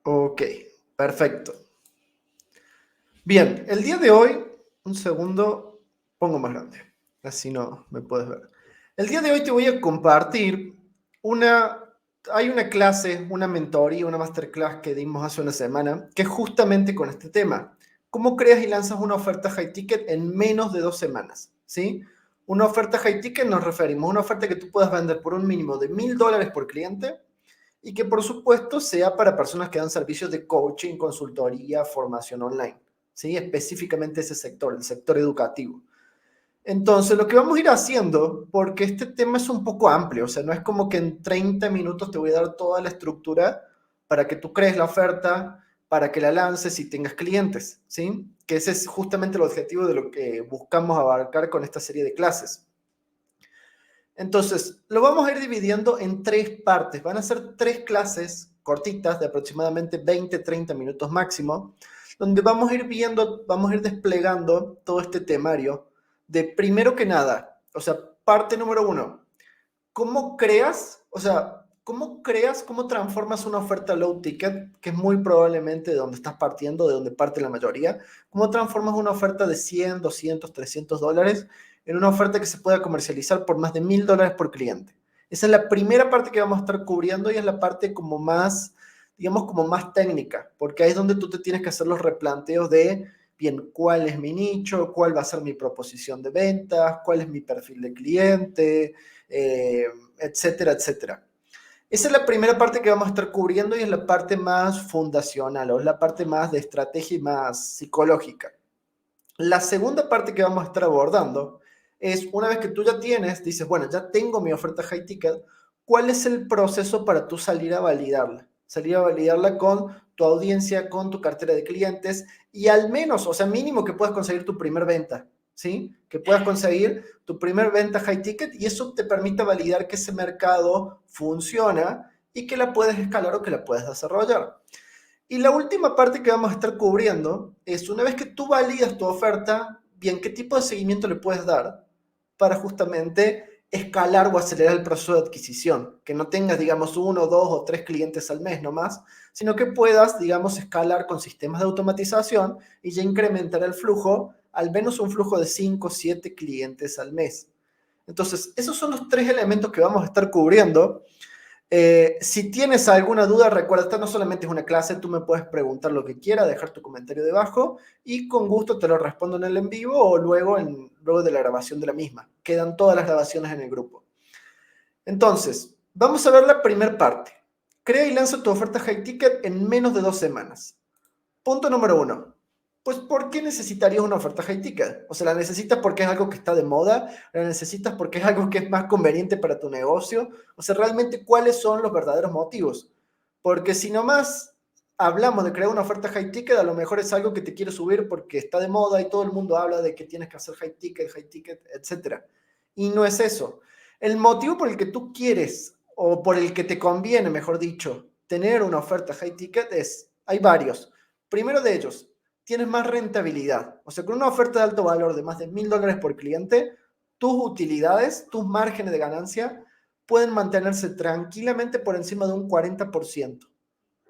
Ok, perfecto. Bien, el día de hoy, un segundo, pongo más grande, así no me puedes ver. El día de hoy te voy a compartir una, hay una clase, una mentoría, una masterclass que dimos hace una semana, que es justamente con este tema. ¿Cómo creas y lanzas una oferta high ticket en menos de 2 semanas? ¿Sí? Una oferta high ticket nos referimos a una oferta que tú puedas vender por un mínimo de $1,000 por cliente y que por supuesto sea para personas que dan servicios de coaching, consultoría, formación online, ¿sí? Específicamente ese sector, el sector educativo. Entonces, lo que vamos a ir haciendo, porque este tema es un poco amplio, o sea, no es como que en 30 minutos te voy a dar toda la estructura para que tú crees la oferta, para que la lances y tengas clientes, ¿sí? Que ese es justamente el objetivo de lo que buscamos abarcar con esta serie de clases. Entonces, lo vamos a ir dividiendo en 3 partes. Van a ser 3 clases cortitas de aproximadamente 20-30 minutos máximo, donde vamos a ir viendo, vamos a ir desplegando todo este temario de primero que nada, o sea, parte número 1, ¿cómo creas? O sea, ¿cómo creas, cómo transformas una oferta low ticket, que es muy probablemente de donde estás partiendo, de donde parte la mayoría? ¿Cómo transformas una oferta de 100, 200, $300 en una oferta que se pueda comercializar por más de $1,000 por cliente? Esa es la primera parte que vamos a estar cubriendo y es la parte como más, digamos, como más técnica, porque ahí es donde tú te tienes que hacer los replanteos de, bien, ¿cuál es mi nicho? ¿Cuál va a ser mi proposición de ventas? ¿Cuál es mi perfil de cliente? eh, Etcétera, etcétera. Esa es la primera parte que vamos a estar cubriendo y es la parte más fundacional o es la parte más de estrategia y más psicológica. La segunda parte que vamos a estar abordando es una vez que tú ya tienes, dices, bueno, ya tengo mi oferta high ticket, ¿cuál es el proceso para tú salir a validarla? Salir a validarla con tu audiencia, con tu cartera de clientes y al menos, o sea, mínimo que puedas conseguir tu primer venta, ¿sí? Que puedas conseguir tu primer venta high ticket y eso te permite validar que ese mercado funciona y que la puedes escalar o que la puedes desarrollar. Y la última parte que vamos a estar cubriendo es una vez que tú validas tu oferta, bien, ¿qué tipo de seguimiento le puedes dar para justamente escalar o acelerar el proceso de adquisición? Que no tengas, digamos, 1, 2 o 3 clientes al mes nomás, sino que puedas, digamos, escalar con sistemas de automatización y ya incrementar el flujo, al menos un flujo de 5 o 7 clientes al mes. Entonces, esos son los 3 elementos que vamos a estar cubriendo. Si tienes alguna duda, recuerda, esta no solamente es una clase, tú me puedes preguntar lo que quieras, dejar tu comentario debajo y con gusto te lo respondo en el en vivo o luego de la grabación de la misma. Quedan todas las grabaciones en el grupo. Entonces, vamos a ver la primera parte. Crea y lanza tu oferta high ticket en menos de 2 semanas. Punto número 1. Pues, ¿por qué necesitarías una oferta high ticket? O sea, ¿la necesitas porque es algo que está de moda? ¿La necesitas porque es algo que es más conveniente para tu negocio? O sea, realmente, ¿cuáles son los verdaderos motivos? Porque si nomás hablamos de crear una oferta high ticket, a lo mejor es algo que te quiere subir porque está de moda y todo el mundo habla de que tienes que hacer high ticket, etc. Y no es eso. El motivo por el que tú quieres, o por el que te conviene, mejor dicho, tener una oferta high ticket hay varios. Primero de ellos, tienes más rentabilidad. O sea, con una oferta de alto valor de más de $1,000 por cliente, tus utilidades, tus márgenes de ganancia pueden mantenerse tranquilamente por encima de un 40%.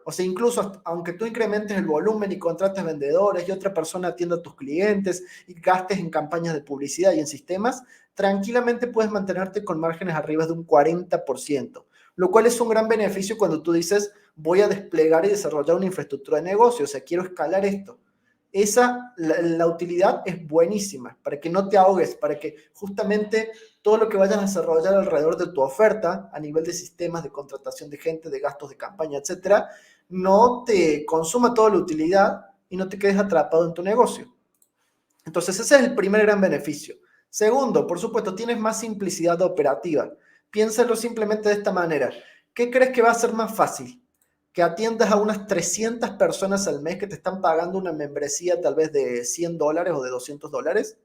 O sea, incluso aunque tú incrementes el volumen y contrates vendedores y otra persona atienda a tus clientes y gastes en campañas de publicidad y en sistemas, tranquilamente puedes mantenerte con márgenes arriba de un 40%, lo cual es un gran beneficio cuando tú dices, voy a desplegar y desarrollar una infraestructura de negocio, o sea, quiero escalar esto. La utilidad es buenísima para que no te ahogues, para que justamente todo lo que vayas a desarrollar alrededor de tu oferta a nivel de sistemas de contratación de gente, de gastos de campaña, etcétera, no te consuma toda la utilidad y no te quedes atrapado en tu negocio. Entonces, ese es el primer gran beneficio. Segundo, por supuesto, tienes más simplicidad operativa. Piénsalo simplemente de esta manera. ¿Qué crees que va a ser más fácil? Que atiendas a unas 300 personas al mes que te están pagando una membresía tal vez de $100 o de $200,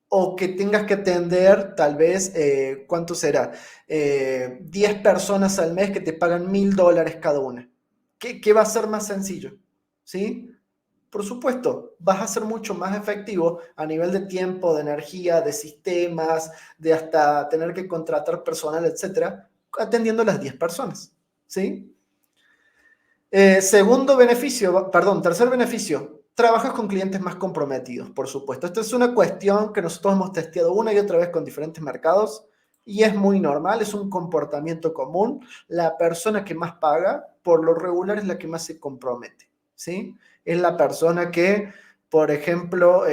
o que tengas que atender tal vez, ¿cuánto será? 10 personas al mes que te pagan $1,000 cada una. ¿Qué va a ser más sencillo? ¿Sí? Por supuesto, vas a ser mucho más efectivo a nivel de tiempo, de energía, de sistemas, de hasta tener que contratar personal, etcétera, atendiendo a las 10 personas. ¿Sí? Segundo beneficio, perdón, tercer beneficio, trabajas con clientes más comprometidos, por supuesto. Esta es una cuestión que nosotros hemos testeado una y otra vez con diferentes mercados y es muy normal, es un comportamiento común. La persona que más paga, por lo regular, es la que más se compromete, ¿sí? Es la persona que, por ejemplo,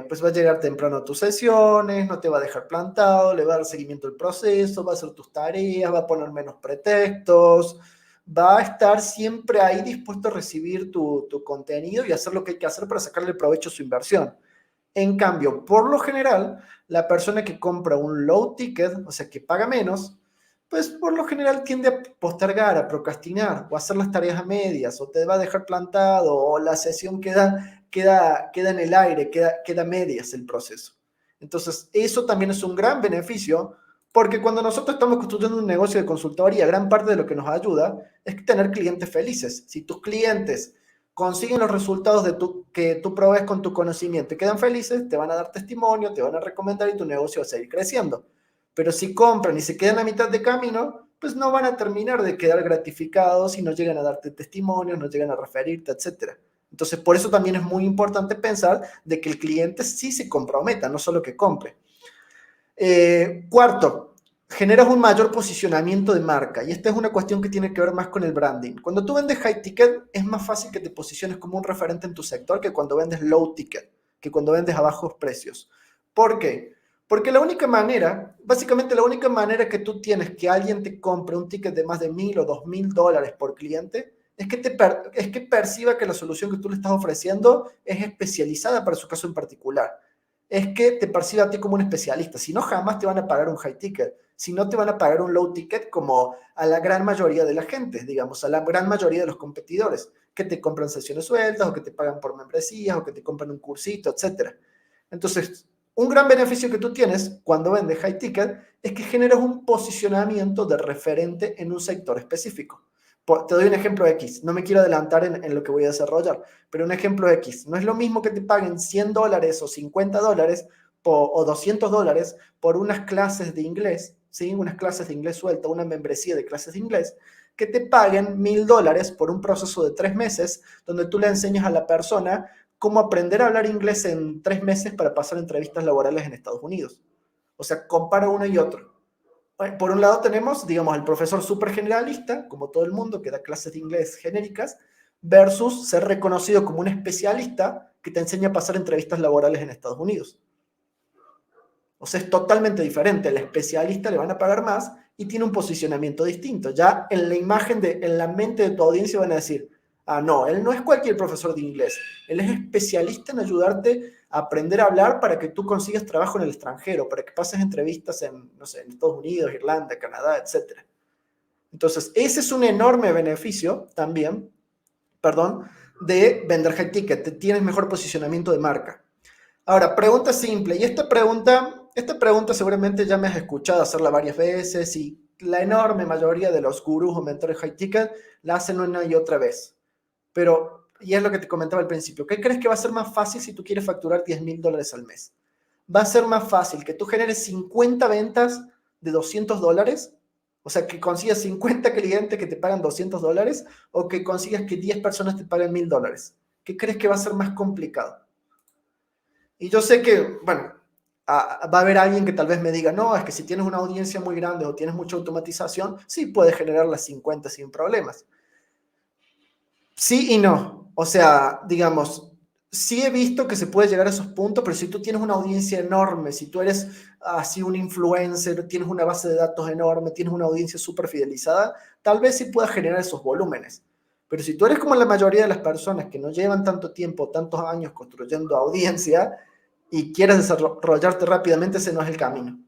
pues va a llegar temprano a tus sesiones, no te va a dejar plantado, le va a dar seguimiento al proceso, va a hacer tus tareas, va a poner menos pretextos, va a estar siempre ahí dispuesto a recibir tu contenido y hacer lo que hay que hacer para sacarle provecho a su inversión. En cambio, por lo general, la persona que compra un low ticket, o sea, que paga menos, pues por lo general tiende a postergar, a procrastinar o a hacer las tareas a medias, o te va a dejar plantado, o la sesión queda en el aire, queda a medias el proceso. Entonces, eso también es un gran beneficio, porque cuando nosotros estamos construyendo un negocio de consultoría, gran parte de lo que nos ayuda es tener clientes felices. Si tus clientes consiguen los resultados que tú provees con tu conocimiento y quedan felices, te van a dar testimonio, te van a recomendar y tu negocio va a seguir creciendo. Pero si compran y se quedan a mitad de camino, pues no van a terminar de quedar gratificados y no llegan a darte testimonios, no llegan a referirte, etcétera. Entonces, por eso también es muy importante pensar de que el cliente sí se comprometa, no solo que compre. Cuarto, generas un mayor posicionamiento de marca y esta es una cuestión que tiene que ver más con el branding. Cuando tú vendes high ticket es más fácil que te posiciones como un referente en tu sector que cuando vendes low ticket, que cuando vendes a bajos precios. ¿Por qué? Porque la única manera, básicamente la única manera que tú tienes que alguien te compre un ticket de más de $1,000 o $2,000 por cliente es que perciba que la solución que tú le estás ofreciendo es especializada para su caso en particular, es que te perciba a ti como un especialista. Si no, jamás te van a pagar un high ticket. Si no, te van a pagar un low ticket como a la gran mayoría de la gente, digamos, a la gran mayoría de los competidores, que te compran sesiones sueltas o que te pagan por membresías o que te compran un cursito, etc. Entonces, un gran beneficio que tú tienes cuando vendes high ticket es que generas un posicionamiento de referente en un sector específico. Te doy un ejemplo X, no me quiero adelantar en lo que voy a desarrollar, pero un ejemplo X, no es lo mismo que te paguen $100 o $50 o $200 por unas clases de inglés, ¿sí? Unas clases de inglés suelta, una membresía de clases de inglés, que te paguen $1,000 por un proceso de 3 meses donde tú le enseñas a la persona cómo aprender a hablar inglés en 3 meses para pasar entrevistas laborales en Estados Unidos. O sea, compara uno y otro. Por un lado tenemos, digamos, al profesor súper generalista, como todo el mundo, que da clases de inglés genéricas, versus ser reconocido como un especialista que te enseña a pasar entrevistas laborales en Estados Unidos. O sea, es totalmente diferente. El especialista le van a pagar más y tiene un posicionamiento distinto. Ya en la imagen, en la mente de tu audiencia van a decir, ah, no, él no es cualquier profesor de inglés. Él es especialista en ayudarte a aprender a hablar para que tú consigas trabajo en el extranjero, para que pases entrevistas en, no sé, en Estados Unidos, Irlanda, Canadá, etc. Entonces, ese es un enorme beneficio también, perdón, de vender high ticket. Tienes mejor posicionamiento de marca. Ahora, pregunta simple, y esta pregunta seguramente ya me has escuchado hacerla varias veces y la enorme mayoría de los gurús o mentores high ticket la hacen una y otra vez. Pero, y es lo que te comentaba al principio, ¿qué crees que va a ser más fácil si tú quieres facturar $10,000 al mes? ¿Va a ser más fácil que tú generes 50 ventas de $200? O sea, que consigas 50 clientes que te pagan $200 o que consigas que 10 personas te paguen $1,000. ¿Qué crees que va a ser más complicado? Y yo sé que, bueno, va a haber alguien que tal vez me diga, no, es que si tienes una audiencia muy grande o tienes mucha automatización, sí puedes generar las 50 sin problemas. Sí y no. O sea, digamos, sí he visto que se puede llegar a esos puntos, pero si tú tienes una audiencia enorme, si tú eres así un influencer, tienes una base de datos enorme, tienes una audiencia súper fidelizada, tal vez sí puedas generar esos volúmenes. Pero si tú eres como la mayoría de las personas que no llevan tanto tiempo, tantos años construyendo audiencia y quieres desarrollarte rápidamente, ese no es el camino.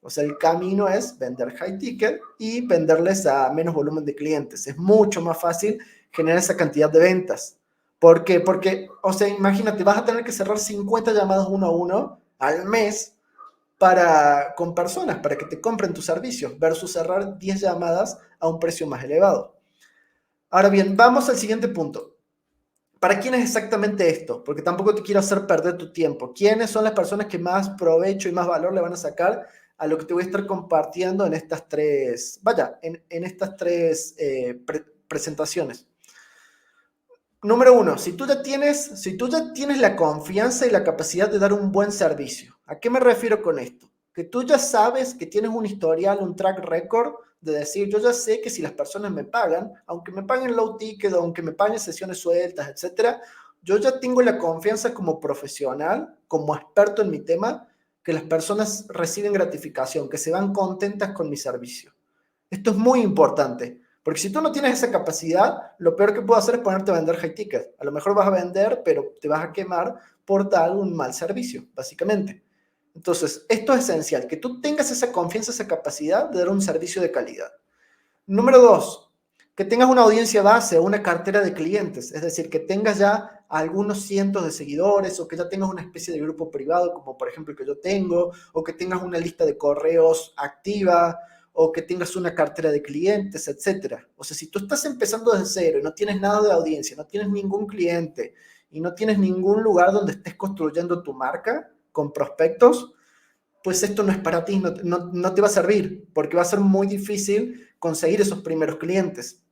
O sea, el camino es vender high ticket y venderles a menos volumen de clientes. Es mucho más fácil generar esa cantidad de ventas. ¿Por qué? Porque, o sea, imagínate, vas a tener que cerrar 50 llamadas uno a uno al mes con personas para que te compren tus servicios versus cerrar 10 llamadas a un precio más elevado. Ahora bien, vamos al siguiente punto. ¿Para quién es exactamente esto? Porque tampoco te quiero hacer perder tu tiempo. ¿Quiénes son las personas que más provecho y más valor le van a sacar a lo que te voy a estar compartiendo en estas tres, vaya, en estas tres presentaciones? Número uno, si tú ya tienes la confianza y la capacidad de dar un buen servicio. ¿A qué me refiero con esto? Que tú ya sabes que tienes un historial, un track record de decir, yo ya sé que si las personas me pagan, aunque me paguen low ticket, aunque me paguen sesiones sueltas, etcétera, yo ya tengo la confianza como profesional, como experto en mi tema, que las personas reciben gratificación, que se van contentas con mi servicio. Esto es muy importante, porque si tú no tienes esa capacidad, lo peor que puedo hacer es ponerte a vender high ticket. A lo mejor vas a vender, pero te vas a quemar por dar un mal servicio, básicamente. Entonces, esto es esencial, que tú tengas esa confianza, esa capacidad de dar un servicio de calidad. Número dos, que tengas una audiencia base o una cartera de clientes, es decir, que tengas ya algunos cientos de seguidores o que ya tengas una especie de grupo privado, como por ejemplo el que yo tengo, o que tengas una lista de correos activa, o que tengas una cartera de clientes, etcétera. O sea, si tú estás empezando desde cero y no tienes nada de audiencia, no tienes ningún cliente y no tienes ningún lugar donde estés construyendo tu marca con prospectos, pues esto no es para ti, no te va a servir, porque va a ser muy difícil conseguir esos primeros clientes.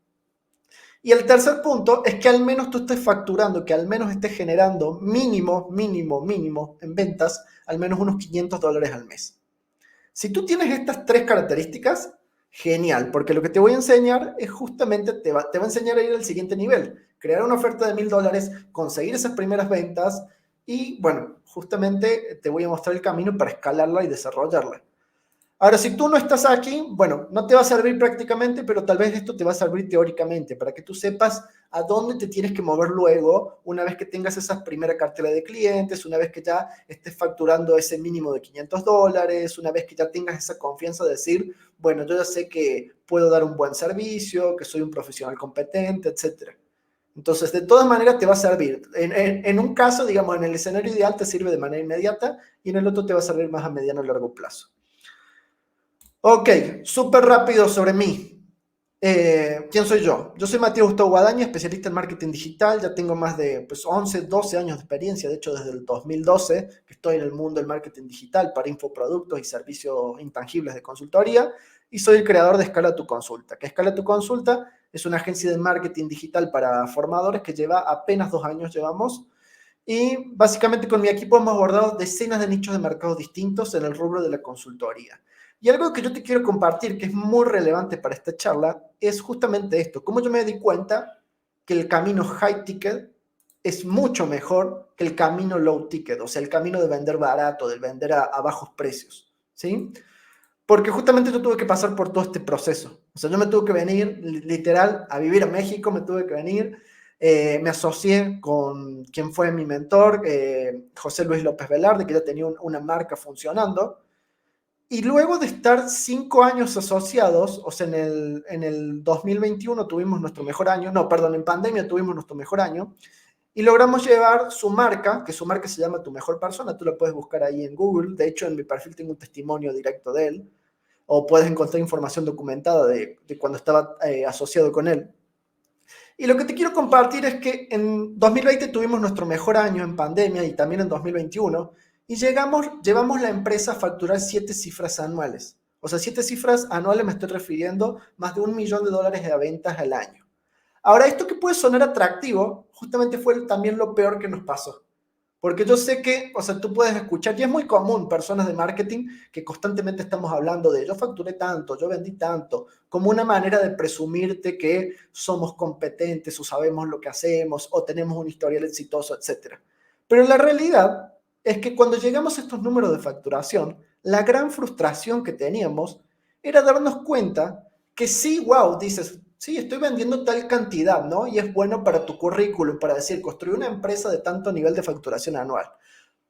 Y el tercer punto es que al menos tú estés facturando, que al menos estés generando mínimo en ventas, al menos unos $500 al mes. Si tú tienes estas tres características, genial, porque lo que te voy a enseñar es justamente, te va a enseñar a ir al siguiente nivel, crear una oferta de $1000, conseguir esas primeras ventas y, bueno, justamente te voy a mostrar el camino para escalarla y desarrollarla. Ahora, si tú no estás aquí, bueno, no te va a servir prácticamente, pero tal vez esto te va a servir teóricamente para que tú sepas a dónde te tienes que mover luego, una vez que tengas esa primera cartera de clientes, una vez que ya estés facturando ese mínimo de $500, una vez que ya tengas esa confianza de decir, bueno, yo ya sé que puedo dar un buen servicio, que soy un profesional competente, etcétera. Entonces, de todas maneras te va a servir. En un caso, digamos, en el escenario ideal te sirve de manera inmediata y en el otro te va a servir más a mediano o largo plazo. Ok, súper rápido sobre mí. ¿Quién soy yo? Yo soy Matías Gustavo Guadaña, especialista en marketing digital. Ya tengo más de 11, 12 años de experiencia. De hecho, desde el 2012 que estoy en el mundo del marketing digital para infoproductos y servicios intangibles de consultoría. Y soy el creador de Escala Tu Consulta. Que Escala Tu Consulta es una agencia de marketing digital para formadores que lleva apenas 2 años llevamos. Y básicamente con mi equipo hemos abordado decenas de nichos de mercados distintos en el rubro de la consultoría. Y algo que yo te quiero compartir, que es muy relevante para esta charla, es justamente esto. Cómo yo me di cuenta que el camino high ticket es mucho mejor que el camino low ticket, o sea, el camino de vender barato, de vender a bajos precios, ¿sí? Porque justamente yo tuve que pasar por todo este proceso. O sea, yo me tuve que venir literal a vivir a México, me tuve que venir, me asocié con quien fue mi mentor, José Luis López Velarde, que ya tenía una marca funcionando. Y luego de estar 5 años asociados, o sea, en el 2021 tuvimos nuestro mejor año, no, perdón, en pandemia tuvimos nuestro mejor año, y logramos llevar su marca, que su marca se llama Tu Mejor Persona, tú la puedes buscar ahí en Google, de hecho en mi perfil tengo un testimonio directo de él, o puedes encontrar información documentada de cuando estaba asociado con él. Y lo que te quiero compartir es que en 2020 tuvimos nuestro mejor año en pandemia y también en 2021 y llevamos la empresa a facturar 7 cifras anuales. O sea, 7 cifras anuales me estoy refiriendo más de $1 millón de ventas al año. Ahora, esto que puede sonar atractivo, justamente fue también lo peor que nos pasó. Porque yo sé que, o sea, tú puedes escuchar, y es muy común personas de marketing que constantemente estamos hablando de yo facturé tanto, yo vendí tanto, como una manera de presumirte que somos competentes o sabemos lo que hacemos o tenemos un historial exitoso, etc. Pero la realidad es que cuando llegamos a estos números de facturación, la gran frustración que teníamos era darnos cuenta que sí, wow, dices, sí, estoy vendiendo tal cantidad, ¿no? Y es bueno para tu currículum, para decir, construí una empresa de tanto nivel de facturación anual.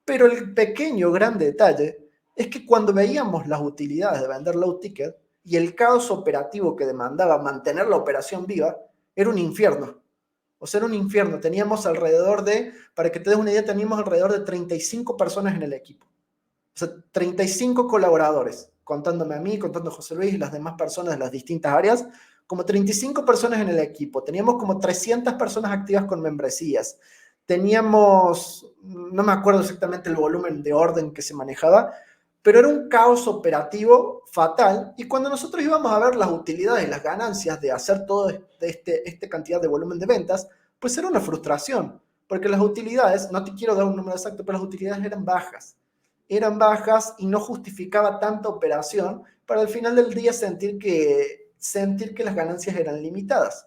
Pero el pequeño, gran detalle es que cuando veíamos las utilidades de vender low ticket y el caos operativo que demandaba mantener la operación viva, era un infierno. O sea, era un infierno. Teníamos alrededor de, para que te des una idea, teníamos alrededor de 35 personas en el equipo. O sea, 35 colaboradores, contándome a mí, contando a José Luis y las demás personas de las distintas áreas, como 35 personas en el equipo. Teníamos como 300 personas activas con membresías. Teníamos, no me acuerdo exactamente el volumen de orden que se manejaba, pero era un caos operativo fatal. Y cuando nosotros íbamos a ver las utilidades y las ganancias de hacer toda esta cantidad de volumen de ventas, pues era una frustración, porque las utilidades, no te quiero dar un número exacto, pero las utilidades eran bajas y no justificaba tanta operación para al final del día sentir que las ganancias eran limitadas.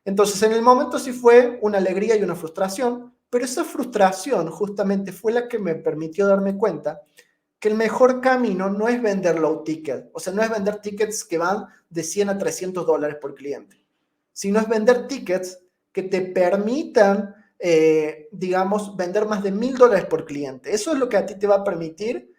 Entonces, en el momento sí fue una alegría y una frustración, pero esa frustración justamente fue la que me permitió darme cuenta que el mejor camino no es vender low ticket, o sea, no es vender tickets que van de 100 a 300 dólares por cliente, sino es vender tickets que te permitan, digamos, vender más de $1,000 por cliente. Eso es lo que a ti te va a permitir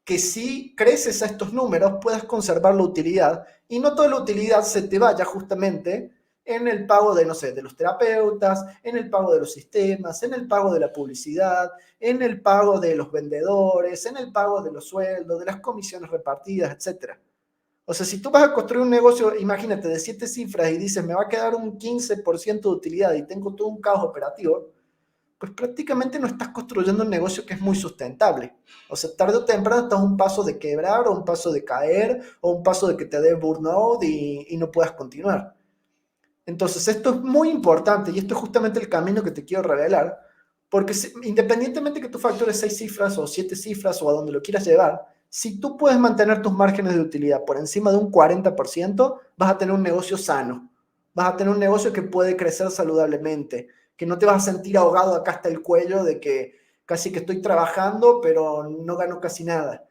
que si creces a estos números puedas conservar la utilidad y no toda la utilidad se te vaya justamente en el pago de, no sé, de los terapeutas, en el pago de los sistemas, en el pago de la publicidad, en el pago de los vendedores, en el pago de los sueldos, de las comisiones repartidas, etc. O sea, si tú vas a construir un negocio, imagínate, de 7 cifras y dices, me va a quedar un 15% de utilidad y tengo todo un caos operativo, pues prácticamente no estás construyendo un negocio que es muy sustentable. O sea, tarde o temprano estás a un paso de quebrar o un paso de caer o un paso de que te dé burnout y no puedas continuar. Entonces, esto es muy importante y esto es justamente el camino que te quiero revelar, porque independientemente que tú factures 6 cifras o 7 cifras o a donde lo quieras llevar, si tú puedes mantener tus márgenes de utilidad por encima de un 40%, vas a tener un negocio sano, vas a tener un negocio que puede crecer saludablemente, que no te vas a sentir ahogado acá hasta el cuello de que casi que estoy trabajando, pero no gano casi nada,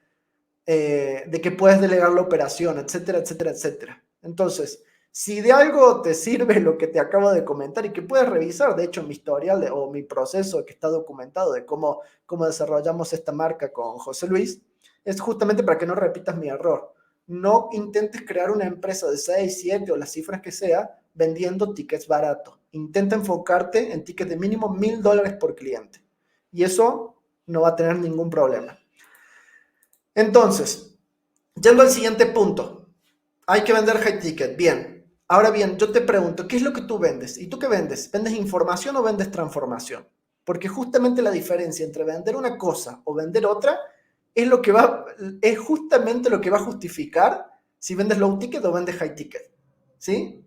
de que puedes delegar la operación, etcétera, etcétera, etcétera. Entonces, si de algo te sirve lo que te acabo de comentar y que puedes revisar, de hecho, mi historial o mi proceso que está documentado de cómo desarrollamos esta marca con José Luis, es justamente para que no repitas mi error. No intentes crear una empresa de 6, 7 o las cifras que sea vendiendo tickets baratos. Intenta enfocarte en tickets de mínimo $1,000 por cliente. Y eso no va a tener ningún problema. Entonces, yendo al siguiente punto, hay que vender high ticket. Bien. Ahora bien, yo te pregunto, ¿qué es lo que tú vendes? ¿Y tú qué vendes? ¿Vendes información o vendes transformación? Porque justamente la diferencia entre vender una cosa o vender otra es justamente lo que va a justificar si vendes low ticket o vendes high ticket. ¿Sí?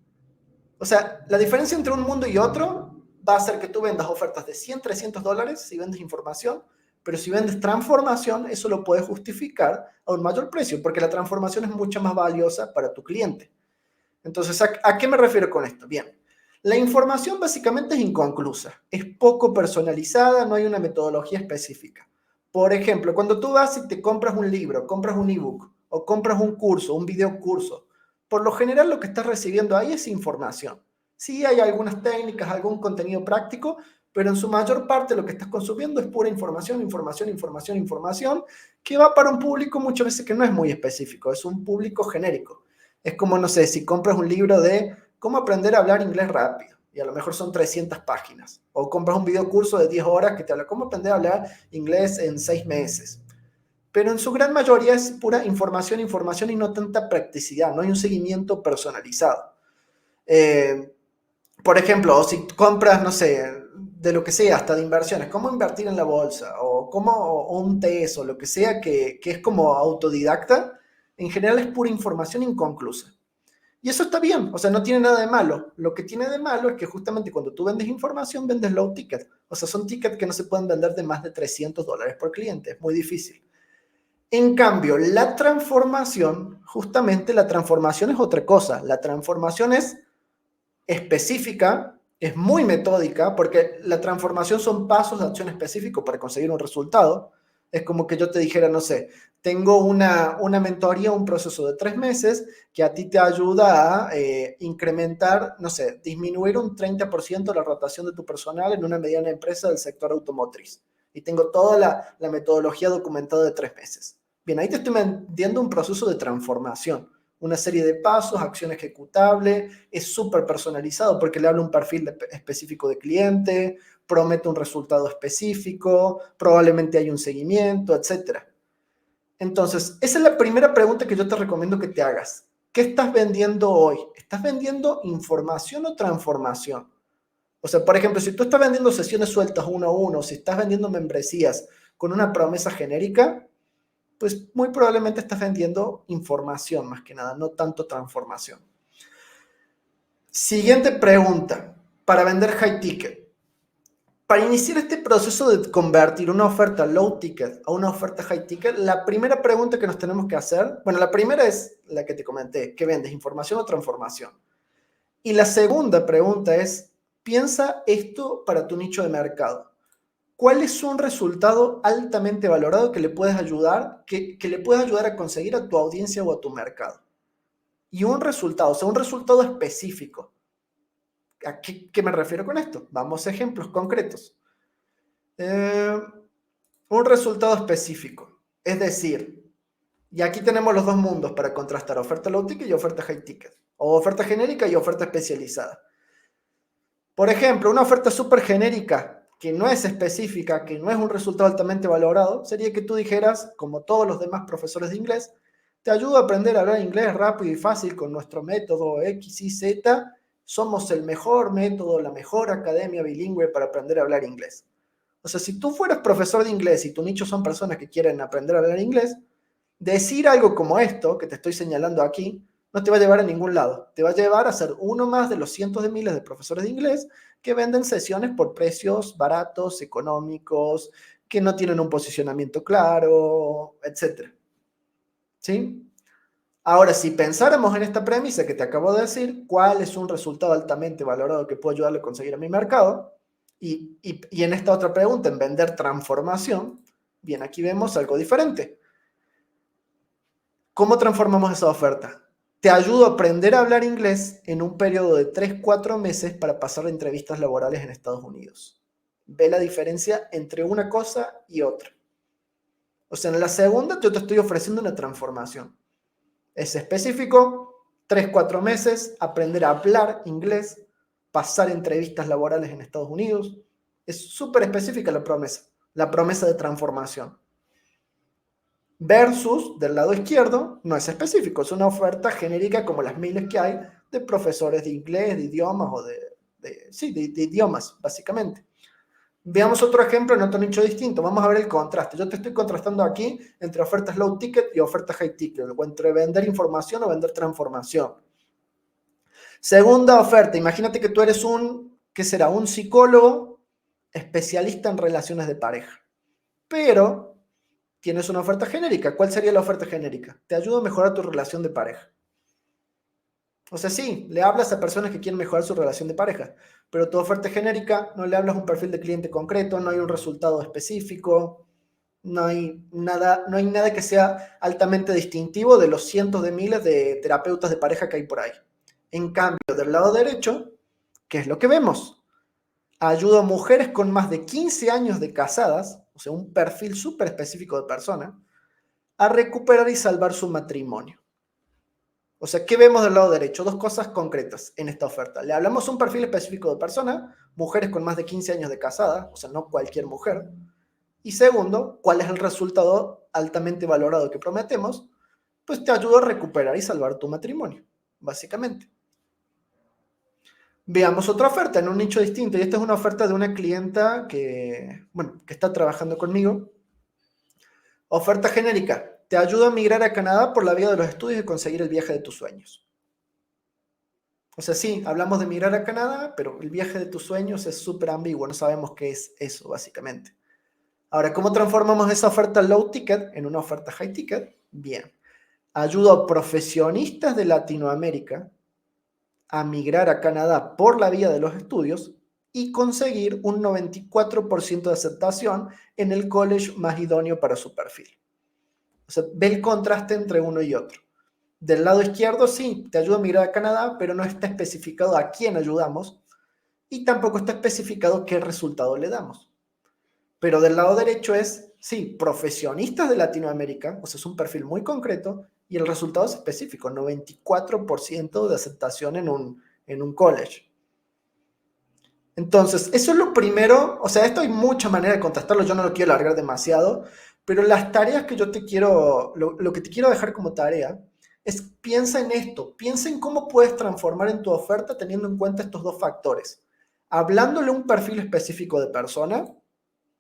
O sea, la diferencia entre un mundo y otro va a ser que tú vendas ofertas de 100, 300 dólares si vendes información, pero si vendes transformación, eso lo puedes justificar a un mayor precio, porque la transformación es mucho más valiosa para tu cliente. Entonces, ¿a qué me refiero con esto? Bien, la información básicamente es inconclusa, es poco personalizada, no hay una metodología específica. Por ejemplo, cuando tú vas y te compras un libro, compras un ebook o compras un curso, un video curso, por lo general lo que estás recibiendo ahí es información. Sí hay algunas técnicas, algún contenido práctico, pero en su mayor parte lo que estás consumiendo es pura información, información, información, información, que va para un público muchas veces que no es muy específico, es un público genérico. Es como, no sé, si compras un libro de cómo aprender a hablar inglés rápido, y a lo mejor son 300 páginas, o compras un video curso de 10 horas que te habla cómo aprender a hablar inglés en 6 meses. Pero en su gran mayoría es pura información, información y no tanta practicidad, no hay un seguimiento personalizado. Eh, por ejemplo, si compras, no sé, de lo que sea, hasta de inversiones, cómo invertir en la bolsa, o un test, o lo que sea que es como autodidacta, en general es pura información inconclusa. Y eso está bien, o sea, no tiene nada de malo. Lo que tiene de malo es que justamente cuando tú vendes información, vendes low ticket. O sea, son tickets que no se pueden vender de más de 300 dólares por cliente, es muy difícil. En cambio, la transformación, justamente la transformación es otra cosa. La transformación es específica, es muy metódica, porque la transformación son pasos de acción específicos para conseguir un resultado. Es como que yo te dijera, no sé, tengo una mentoría, un proceso de 3 meses que a ti te ayuda a incrementar, no sé, disminuir un 30% la rotación de tu personal en una mediana empresa del sector automotriz. Y tengo toda la metodología documentada de 3 meses. Bien, ahí te estoy vendiendo un proceso de transformación, una serie de pasos, acción ejecutable, es súper personalizado porque le habla un perfil específico de cliente, promete un resultado específico, probablemente hay un seguimiento, etc. Entonces, esa es la primera pregunta que yo te recomiendo que te hagas. ¿Qué estás vendiendo hoy? ¿Estás vendiendo información o transformación? O sea, por ejemplo, si tú estás vendiendo sesiones sueltas uno a uno, si estás vendiendo membresías con una promesa genérica, pues muy probablemente estás vendiendo información más que nada, no tanto transformación. Siguiente pregunta. para vender high ticket. Para iniciar este proceso de convertir una oferta low ticket a una oferta high ticket, la primera pregunta que nos tenemos que hacer, bueno, la primera es la que te comenté, ¿qué vendes? ¿Información o transformación? Y la segunda pregunta es, piensa esto para tu nicho de mercado. ¿Cuál es un resultado altamente valorado que le puedes ayudar, que le puedes ayudar a conseguir a tu audiencia o a tu mercado? Y un resultado, o sea, un resultado específico. ¿A qué me refiero con esto? Vamos a ejemplos concretos. Un resultado específico. Es decir, y aquí tenemos los dos mundos para contrastar oferta low ticket y oferta high ticket. O oferta genérica y oferta especializada. Por ejemplo, una oferta súper genérica que no es específica, que no es un resultado altamente valorado, sería que tú dijeras, como todos los demás profesores de inglés, te ayudo a aprender a hablar inglés rápido y fácil con nuestro método X, Y, Z. Somos el mejor método, la mejor academia bilingüe para aprender a hablar inglés. O sea, si tú fueras profesor de inglés y tu nicho son personas que quieren aprender a hablar inglés, decir algo como esto que te estoy señalando aquí no te va a llevar a ningún lado. Te va a llevar a ser uno más de los cientos de miles de profesores de inglés que venden sesiones por precios baratos, económicos, que no tienen un posicionamiento claro, etc. ¿Sí? Ahora, si pensáramos en esta premisa que te acabo de decir, ¿cuál es un resultado altamente valorado que puedo ayudarle a conseguir a mi mercado? Y en esta otra pregunta, en vender transformación, bien, aquí vemos algo diferente. ¿Cómo transformamos esa oferta? Te ayudo a aprender a hablar inglés en un periodo de 3-4 meses para pasar a entrevistas laborales en Estados Unidos. Ve la diferencia entre una cosa y otra. O sea, en la segunda yo te estoy ofreciendo una transformación. Es específico, 3-4 meses, aprender a hablar inglés, pasar entrevistas laborales en Estados Unidos. Es súper específica la promesa de transformación. Versus, del lado izquierdo, no es específico, es una oferta genérica como las miles que hay de profesores de inglés, de idiomas o de idiomas, básicamente. Veamos otro ejemplo en otro nicho distinto. Vamos a ver el contraste. Yo te estoy contrastando aquí entre ofertas low ticket y ofertas high ticket, o entre vender información o vender transformación. Segunda oferta, imagínate que tú eres ¿qué será? Un psicólogo especialista en relaciones de pareja. Pero tienes una oferta genérica. ¿Cuál sería la oferta genérica? Te ayudo a mejorar tu relación de pareja. O sea, sí, le hablas a personas que quieren mejorar su relación de pareja, pero tu oferta genérica no le hablas a un perfil de cliente concreto, no hay un resultado específico, no hay nada que sea altamente distintivo de los cientos de miles de terapeutas de pareja que hay por ahí. En cambio, del lado derecho, ¿qué es lo que vemos? Ayuda a mujeres con más de 15 años de casadas, o sea, un perfil súper específico de persona, a recuperar y salvar su matrimonio. O sea, ¿qué vemos del lado derecho? Dos cosas concretas en esta oferta. Le hablamos a un perfil específico de persona, mujeres con más de 15 años de casada, o sea, no cualquier mujer. Y segundo, ¿cuál es el resultado altamente valorado que prometemos? Pues te ayuda a recuperar y salvar tu matrimonio, básicamente. Veamos otra oferta en un nicho distinto. Y esta es una oferta de una clienta que está trabajando conmigo. Oferta genérica. Te ayudo a migrar a Canadá por la vía de los estudios y conseguir el viaje de tus sueños. O sea, sí, hablamos de migrar a Canadá, pero el viaje de tus sueños es súper ambiguo. No sabemos qué es eso, básicamente. Ahora, ¿cómo transformamos esa oferta low ticket en una oferta high ticket? Bien. Ayudo a profesionistas de Latinoamérica a migrar a Canadá por la vía de los estudios y conseguir un 94% de aceptación en el college más idóneo para su perfil. O sea, ve el contraste entre uno y otro. Del lado izquierdo, sí, te ayuda a migrar a Canadá, pero no está especificado a quién ayudamos y tampoco está especificado qué resultado le damos. Pero del lado derecho es, sí, profesionistas de Latinoamérica, o sea, es un perfil muy concreto y el resultado es específico, 94% de aceptación en un college. Entonces, eso es lo primero, o sea, esto hay mucha manera de contestarlo, yo no lo quiero alargar demasiado, pero las tareas que yo te quiero, lo que te quiero dejar como tarea es piensa en esto, piensa en cómo puedes transformar en tu oferta teniendo en cuenta estos dos factores. Hablándole un perfil específico de persona,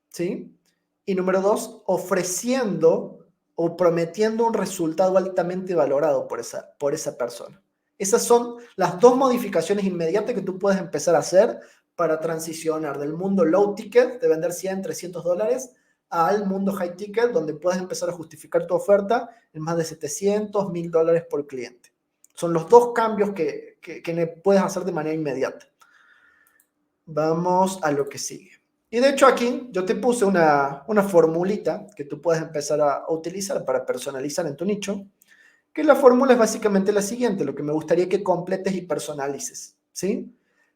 ¿sí? Y número dos, ofreciendo o prometiendo un resultado altamente valorado por esa persona. Esas son las dos modificaciones inmediatas que tú puedes empezar a hacer para transicionar del mundo low ticket, de vender 100, 300 dólares, al mundo high ticket, donde puedes empezar a justificar tu oferta en más de 700, 1000 dólares por cliente. Son los dos cambios que puedes hacer de manera inmediata. Vamos a lo que sigue. Y de hecho aquí yo te puse una formulita que tú puedes empezar a utilizar para personalizar en tu nicho, que la fórmula es básicamente la siguiente, lo que me gustaría que completes y personalices, ¿sí?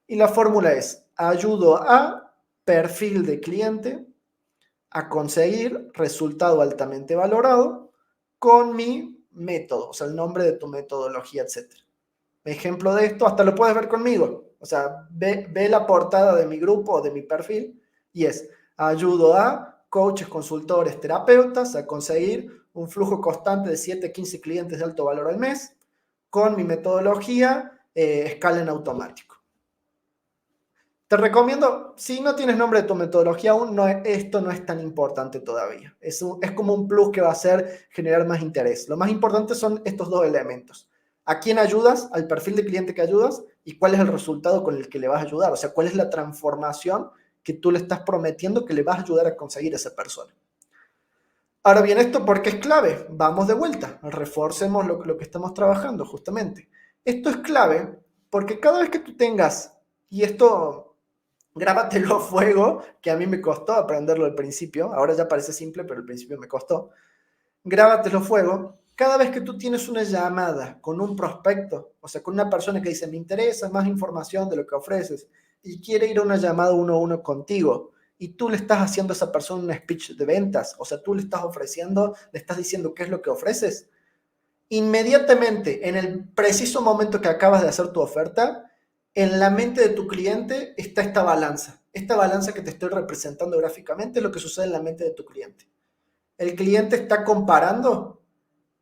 Y la fórmula es, ayudo a perfil de cliente a conseguir resultado altamente valorado con mi método, o sea, el nombre de tu metodología, etc. Ejemplo de esto, hasta lo puedes ver conmigo. O sea, ve la portada de mi grupo o de mi perfil y es, ayudo a coaches, consultores, terapeutas a conseguir un flujo constante de 7, 15 clientes de alto valor al mes con mi metodología escala en automático. Te recomiendo, si no tienes nombre de tu metodología aún, esto no es tan importante todavía. Es como un plus que va a hacer generar más interés. Lo más importante son estos dos elementos. ¿A quién ayudas? Al perfil de cliente que ayudas y cuál es el resultado con el que le vas a ayudar. O sea, cuál es la transformación que tú le estás prometiendo que le vas a ayudar a conseguir a esa persona. Ahora bien, ¿esto por qué es clave? Vamos de vuelta, reforcemos lo que estamos trabajando justamente. Esto es clave porque cada vez que tú tengas, y esto grábatelo a fuego, que a mí me costó aprenderlo al principio, ahora ya parece simple, pero al principio me costó. Grábatelo a fuego, cada vez que tú tienes una llamada con un prospecto, o sea, con una persona que dice, me interesa más información de lo que ofreces, y quiere ir a una llamada uno a uno contigo, y tú le estás haciendo a esa persona un speech de ventas, o sea, tú le estás ofreciendo, le estás diciendo qué es lo que ofreces, inmediatamente, en el preciso momento que acabas de hacer tu oferta, en la mente de tu cliente está esta balanza. Esta balanza que te estoy representando gráficamente es lo que sucede en la mente de tu cliente. El cliente está comparando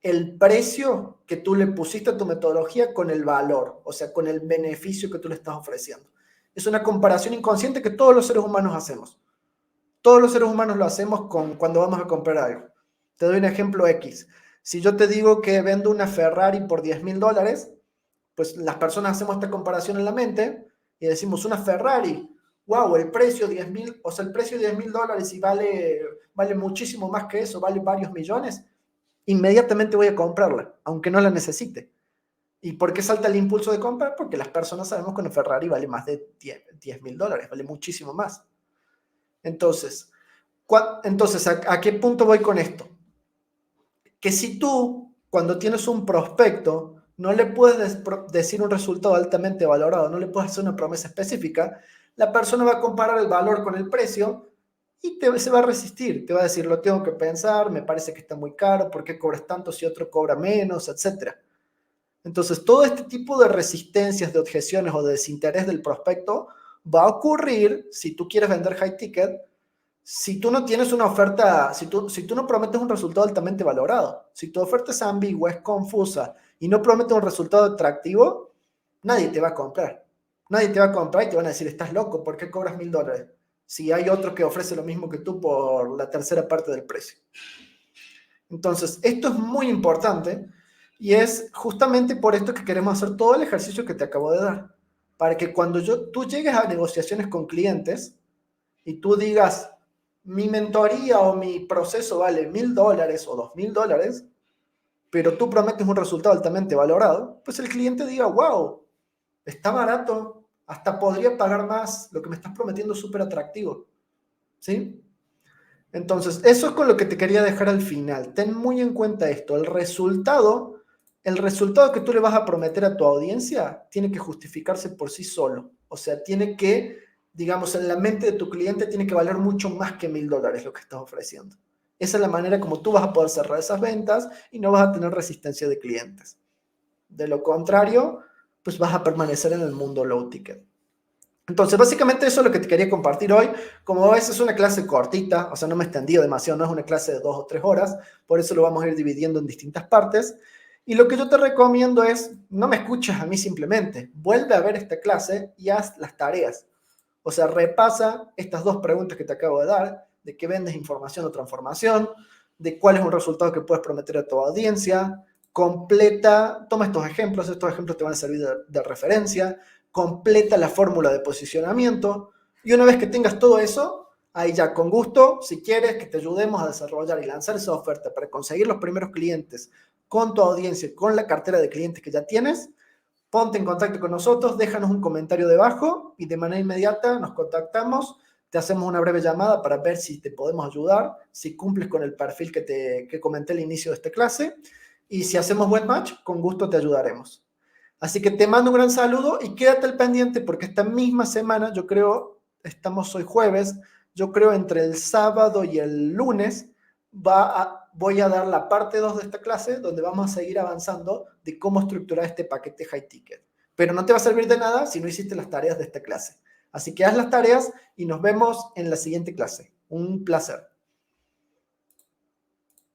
el precio que tú le pusiste a tu metodología con el valor, o sea, con el beneficio que tú le estás ofreciendo. Es una comparación inconsciente que todos los seres humanos hacemos. Todos los seres humanos lo hacemos cuando vamos a comprar algo. Te doy un ejemplo X. Si yo te digo que vendo una Ferrari por 10.000 dólares, pues las personas hacemos esta comparación en la mente y decimos una Ferrari, wow, el precio 10.000, o sea, el precio de 10.000 dólares y vale muchísimo más que eso, vale varios millones, inmediatamente voy a comprarla, aunque no la necesite. ¿Y por qué salta el impulso de compra? Porque las personas sabemos que una Ferrari vale más de 10.000 dólares, vale muchísimo más. Entonces, ¿a qué punto voy con esto? Que si tú, cuando tienes un prospecto, no le puedes decir un resultado altamente valorado, no le puedes hacer una promesa específica, la persona va a comparar el valor con el precio y se va a resistir, te va a decir, lo tengo que pensar, me parece que está muy caro, ¿por qué cobras tanto si otro cobra menos, etcétera? Entonces, todo este tipo de resistencias, de objeciones o de desinterés del prospecto va a ocurrir si tú quieres vender high ticket, si tú no tienes una oferta, si tú no prometes un resultado altamente valorado, si tu oferta es ambigua, es confusa y no prometes un resultado atractivo, nadie te va a comprar. Nadie te va a comprar y te van a decir, estás loco, ¿por qué cobras 1.000 dólares? Si hay otro que ofrece lo mismo que tú por la tercera parte del precio. Entonces, esto es muy importante y es justamente por esto que queremos hacer todo el ejercicio que te acabo de dar. Para que cuando tú llegues a negociaciones con clientes y tú digas, mi mentoría o mi proceso vale 1.000 dólares o 2.000 dólares, pero tú prometes un resultado altamente valorado, pues el cliente diga, wow, está barato, hasta podría pagar más, lo que me estás prometiendo es súper atractivo. ¿Sí? Entonces, eso es con lo que te quería dejar al final. Ten muy en cuenta esto. El resultado que tú le vas a prometer a tu audiencia tiene que justificarse por sí solo. O sea, tiene que, digamos, en la mente de tu cliente tiene que valer mucho más que 1.000 dólares lo que estás ofreciendo. Esa es la manera como tú vas a poder cerrar esas ventas y no vas a tener resistencia de clientes. De lo contrario, pues vas a permanecer en el mundo low ticket. Entonces, básicamente eso es lo que te quería compartir hoy. Como ves, es una clase cortita, o sea, no me he extendido demasiado, no es una clase de 2 o 3 horas, por eso lo vamos a ir dividiendo en distintas partes. Y lo que yo te recomiendo es, no me escuches a mí simplemente, vuelve a ver esta clase y haz las tareas. O sea, repasa estas 2 preguntas que te acabo de dar, de qué vendes información o transformación, de cuál es un resultado que puedes prometer a tu audiencia, toma estos ejemplos te van a servir de referencia, completa la fórmula de posicionamiento, y una vez que tengas todo eso, ahí ya con gusto, si quieres que te ayudemos a desarrollar y lanzar esa oferta para conseguir los primeros clientes con tu audiencia, con la cartera de clientes que ya tienes, ponte en contacto con nosotros, déjanos un comentario debajo y de manera inmediata nos contactamos, te hacemos una breve llamada para ver si te podemos ayudar, si cumples con el perfil que comenté al inicio de esta clase, y si hacemos buen match, con gusto te ayudaremos. Así que te mando un gran saludo y quédate al pendiente porque esta misma semana, yo creo, estamos hoy jueves, yo creo entre el sábado y el lunes voy a dar la parte 2 de esta clase donde vamos a seguir avanzando de cómo estructurar este paquete high ticket. Pero no te va a servir de nada si no hiciste las tareas de esta clase. Así que haz las tareas y nos vemos en la siguiente clase. Un placer.